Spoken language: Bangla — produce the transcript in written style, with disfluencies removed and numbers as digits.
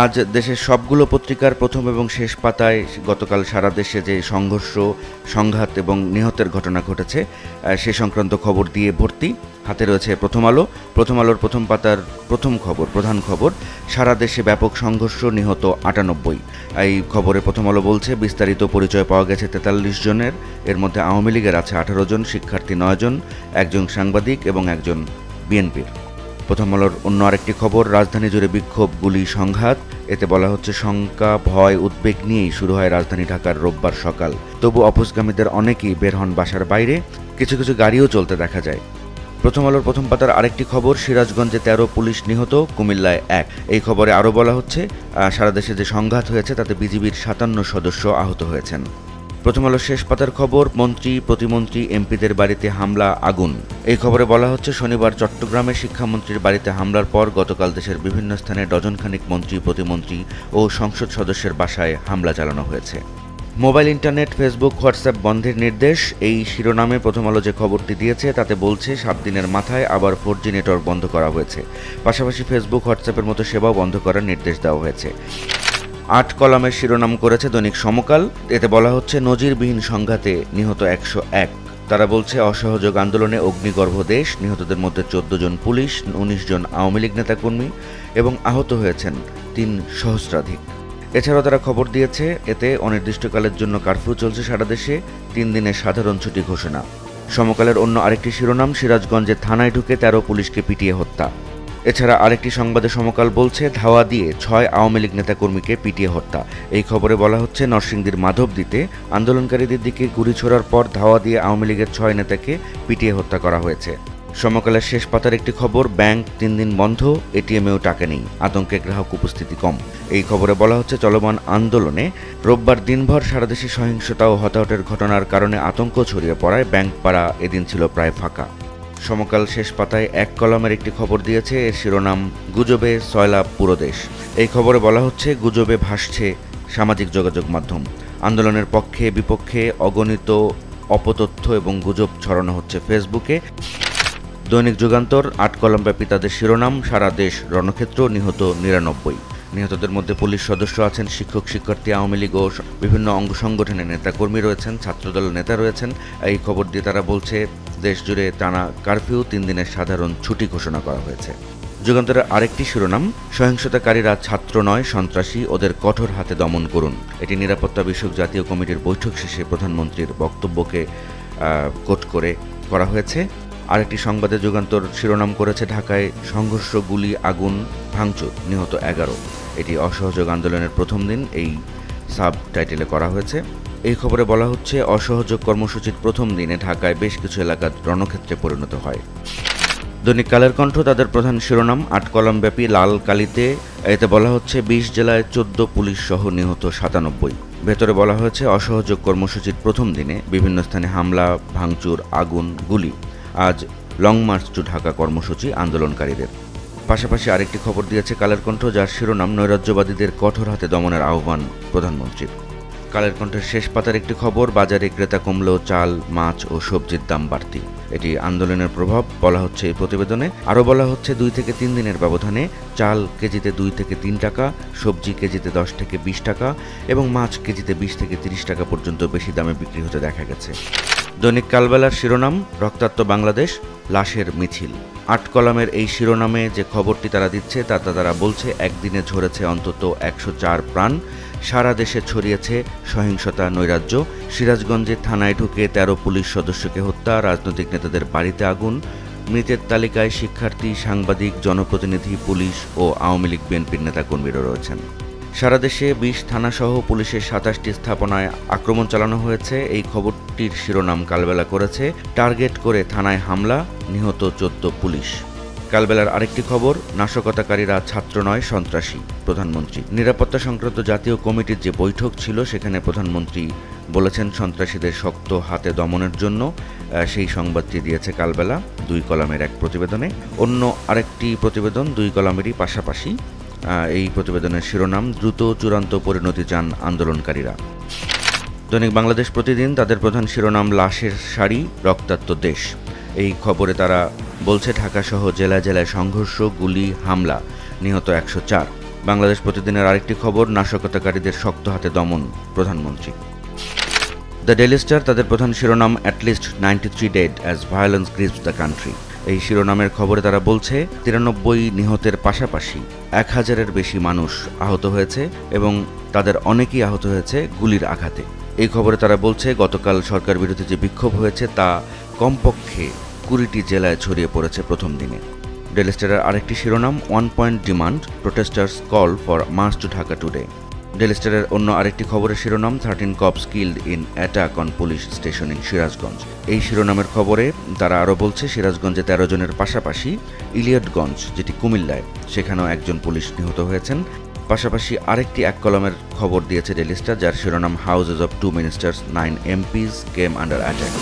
আজ দেশের সবগুলো পত্রিকার প্রথম এবং শেষ পাতায় গতকাল সারা দেশে যে সংঘর্ষ, সংঘাত এবং নিহতের ঘটনা ঘটেছে সে সংক্রান্ত খবর দিয়ে ভর্তি। হাতে রয়েছে প্রথম আলো। প্রথম আলোর প্রথম পাতার প্রধান খবর, সারা দেশে ব্যাপক সংঘর্ষ, নিহত ৯৮। এই খবরে প্রথম আলো বলছে, বিস্তারিত পরিচয় পাওয়া গেছে ৪৩ জনের। এর মধ্যে আওয়ামী লীগের আছে ১৮ জন, শিক্ষার্থী ৯ জন, একজন সাংবাদিক এবং একজন বিএনপির। প্রথম আলোর অন্য আরেকটি খবর, রাজধানী জুড়ে বিক্ষোভ, গুলি, সংঘাত। এতে বলা হচ্ছে, শঙ্কা, ভয়, উদ্বেগ নিয়েই শুরু হয় রাজধানী ঢাকার রোববার সকাল। তবু অপসগামীদের অনেকেই বের হন বাসার বাইরে, কিছু কিছু গাড়িও চলতে দেখা যায়। প্রথম আলোর প্রথম পাতার আরেকটি খবর, সিরাজগঞ্জে ১৩ পুলিশ নিহত, কুমিল্লায় ১। এই খবরে আরও বলা হচ্ছে, সারা দেশে যে সংঘাত হয়েছে তাতে বিজিবির ৫৭ সদস্য আহত হয়েছেন। প্রথম আলোর শেষ পাতার খবর, মন্ত্রী, প্রতিমন্ত্রী, এমপিদের বাড়িতে হামলা, আগুন। এই খবরে বলা হচ্ছে, শনিবার চট্টগ্রামে শিক্ষামন্ত্রীর বাড়িতে হামলার পর গতকাল দেশের বিভিন্ন স্থানে ডজনখানিক মন্ত্রী, প্রতিমন্ত্রী ও সংসদ সদস্যের বাসায় হামলা চালানো হয়েছে। মোবাইল, ইন্টারনেট, ফেসবুক, হোয়াটসঅ্যাপ বন্ধের নির্দেশ, এই শিরোনামে প্রথম আলো যে খবরটি দিয়েছে তাতে বলছে ৭ দিনের মাথায় আবার 4G নেটওয়ার্ক বন্ধ করা হয়েছে। পাশাপাশি ফেসবুক, হোয়াটসঅ্যাপের মতো সেবাও বন্ধ করার নির্দেশ দেওয়া হয়েছে। ৮ কলামের শিরোনাম করেছে দৈনিক সমকাল। এতে বলা হচ্ছে, নজিরবিহীন সংঘাতে নিহত ১০১। তারা বলছে, অসহযোগ আন্দোলনে অগ্নিগর্ভ দেশ, নিহতদের মধ্যে ১৪ জন পুলিশ, ১৯ জন আওয়ামী লীগ নেতাকর্মী এবং আহত হয়েছেন ৩ সহস্রাধিক। এছাড়াও তারা খবর দিয়েছে, এতে অনির্দিষ্টকালের জন্য কারফিউ চলছে সারা দেশে, ৩ দিনের সাধারণ ছুটি ঘোষণা। সমকালের অন্য আরেকটি শিরোনাম, সিরাজগঞ্জে থানায় ঢুকে ১৩ পুলিশকে পিটিয়ে হত্যা। এছাড়া আরেকটি সংবাদে সমকাল বলছে, ধাওয়া দিয়ে ৬ আওয়ামী লীগ নেতাকর্মীকে পিটিয়ে হত্যা। এই খবরে বলা হচ্ছে, নরসিংদীর মাধবদীতে আন্দোলনকারীদের দিকে গুলি ছোড়ার পর ধাওয়া দিয়ে আওয়ামী লীগের ৬ নেতাকে পিটিয়ে হত্যা করা হয়েছে। সমকালের শেষ পাতার একটি খবর, ব্যাংক ৩ দিন বন্ধ, এটিএমেও টাকা নেই, আতঙ্কে গ্রাহক উপস্থিতি কম। এই খবরে বলা হচ্ছে, চলমান আন্দোলনে রোববার দিনভর সারা দেশে সহিংসতা ও হতাহতের ঘটনার কারণে আতঙ্ক ছড়িয়ে পড়ায় ব্যাংক পাড়া এদিন ছিল প্রায় ফাঁকা। সমকাল শেষ পাতায় ১ কলামের একটি খবর দিয়েছে, এর শিরোনাম, গুজবে সয়লাব পুরো দেশ। এই খবরে বলা হচ্ছে, গুজবে ভাসছে সামাজিক যোগাযোগ মাধ্যম, আন্দোলনের পক্ষে বিপক্ষে অগণিত অপতথ্য এবং গুজব ছড়ানো হচ্ছে ফেসবুকে। দৈনিক যুগান্তর ৮ কলামব্যাপী তাদের শিরোনাম, সারা দেশ রণক্ষেত্র, নিহত ৯৯। নিহতদের মধ্যে পুলিশ সদস্য আছেন, শিক্ষক, শিক্ষার্থী, আওয়ামী লীগ ও বিভিন্ন অঙ্গ সংগঠনের নেতাকর্মী রয়েছেন, ছাত্রদলের নেতা রয়েছেন। এই খবর দিয়ে তারা বলছে, দেশ জুড়ে টানা কারফিউ, ৩ দিনের সাধারণ ছুটি ঘোষণা করা হয়েছে। যুগান্তরের আরেকটি শিরোনাম, সহিংসতাকারীরা ছাত্র নয়, সন্ত্রাসী, ওদের কঠোর হাতে দমন করুন। এটি নিরাপত্তা বিষয়ক জাতীয় কমিটির বৈঠক শেষে প্রধানমন্ত্রীর বক্তব্যকে কোট করে করা হয়েছে। আরেকটি সংবাদে যুগান্তর শিরোনাম করেছে, ঢাকায় সংঘর্ষ, গুলি, আগুন, ভাঙচুর, নিহত ১১। এটি অসহযোগ আন্দোলনের প্রথম দিন, এই সাব টাইটেলে করা হয়েছে। এই খবরে বলা হচ্ছে, অসহযোগ কর্মসূচির প্রথম দিনে ঢাকায় বেশ কিছু এলাকা রণক্ষেত্রে পরিণত হয়। দৈনিক কালের কণ্ঠ তাদের প্রধান শিরোনাম, ৮ কলামব্যাপী লাল কালিতে। এতে বলা হচ্ছে, ২০ জেলায় ১৪ পুলিশ সহ নিহত ৯৭। ভেতরে বলা হয়েছে, অসহযোগ কর্মসূচির প্রথম দিনে বিভিন্ন স্থানে হামলা, ভাঙচুর, আগুন, গুলি। আজ লং মার্চ টু ঢাকা কর্মসূচি আন্দোলনকারীদের। পাশাপাশি আরেকটি খবর দিয়েছে কালের কণ্ঠ, যার শিরোনাম, নৈরাজ্যবাদীদের কঠোর হাতে দমনের আহ্বান প্রধানমন্ত্রীর। কালের কণ্ঠের শেষ পাতার একটি খবর, বাজারে ক্রেতা কমলেও চাল, মাছ ও সবজির দাম বাড়তি। এটি আন্দোলনের প্রভাব বলা হচ্ছে এই প্রতিবেদনে। আরও বলা হচ্ছে, ২ থেকে ৩ দিনের ব্যবধানে চাল কেজিতে ২ থেকে ৩ টাকা, সবজি কেজিতে ১০ থেকে ২০ টাকা এবং মাছ কেজিতে ২০ থেকে ৩০ টাকা পর্যন্ত বেশি দামে বিক্রি হতে দেখা গেছে। দৈনিক কালবেলার শিরোনাম, রক্তাক্ত বাংলাদেশ, লাশের মিছিল। ৮ কলামের এই শিরোনামে যে খবরটি তারা দিচ্ছে তাতে তারা বলছে, একদিনে ঝরেছে অন্তত ১০৪ প্রাণ, সারা দেশে ছড়িয়েছে সহিংসতা, নৈরাজ্য। সিরাজগঞ্জে থানায় ঢুকে ১৩ পুলিশ সদস্যকে হত্যা, রাজনৈতিক নেতাদের বাড়িতে আগুন। মৃতের তালিকায় শিক্ষার্থী, সাংবাদিক, জনপ্রতিনিধি, পুলিশ ও আওয়ামী লীগ, বিএনপির নেতাকর্মীরা রয়েছেন। সারা দেশে ২০ থানাসহ পুলিশের ২৭টি স্থাপনায় আক্রমণ চালানো হয়েছে। এই খবরটির শিরোনাম কালবেলা করেছে, টার্গেট করে থানায় হামলা, নিহত ১৪ পুলিশ। কালবেলার আরেকটি খবর, নাশকতাকারীরা ছাত্র নয়, সন্ত্রাসী, প্রধানমন্ত্রী। নিরাপত্তা সংক্রান্ত জাতীয় কমিটির যে বৈঠক ছিল সেখানে প্রধানমন্ত্রী বলেছেন সন্ত্রাসীদের শক্ত হাতে দমনের জন্য। সেই সংবাদটি দিয়েছে কালবেলা ২ কলামের এক প্রতিবেদনে। অন্য আরেকটি প্রতিবেদন ২ কলামেরই পাশাপাশি, এই প্রতিবেদনের শিরোনাম, দ্রুত চূড়ান্ত পরিণতি চান আন্দোলনকারীরা। দৈনিক বাংলাদেশ প্রতিদিন তাদের প্রধান শিরোনাম, লাশের সারি, রক্তাক্ত দেশ। এই খবরে তারা বলছে, ঢাকাসহ জেলায় জেলায় সংঘর্ষ, গুলি, হামলা, নিহত ১০৪। বাংলাদেশ প্রতিদিনের আরেকটি খবর, নাশকতাকারীদের শক্ত হাতে দমন প্রধানমন্ত্রী। দ্য ডেইলি স্টার তাদের প্রধান শিরোনাম at least 93 dead as violence Greaves the country. এই শিরোনামের খবরে তারা বলছে 93 নিহতের পাশাপাশি 1000-এর বেশি মানুষ আহত হয়েছে এবং তাদের অনেকেই আহত হয়েছে গুলির আঘাতে। এই খবরে তারা বলছে গতকাল সরকার বিরোধী যে বিক্ষোভ হয়েছে তা কমপক্ষে 20টি জেলায় ছড়িয়ে পড়েছে প্রথম দিনে। ডেইলি স্টারের আরেকটি শিরোনাম 1 point demand, protesters call for march to Dhaka today. Daily স্টারের অন্য আরেকটি খবরের শিরোনাম 13 cops killed in attack on police station in Sirajganj. এই শিরোনামের খবরে তারা আরও বলছে সিরাজগঞ্জে 13 জনের পাশাপাশি ইলিয়টগঞ্জ, যেটি কুমিল্লায়, সেখানেও একজন পুলিশ নিহত হয়েছেন। পাশাপাশি আরেকটি এক কলমের খবর দিয়েছে ডেইলি স্টার, যার শিরোনাম houses of 2 ministers 9 MPs came under attack.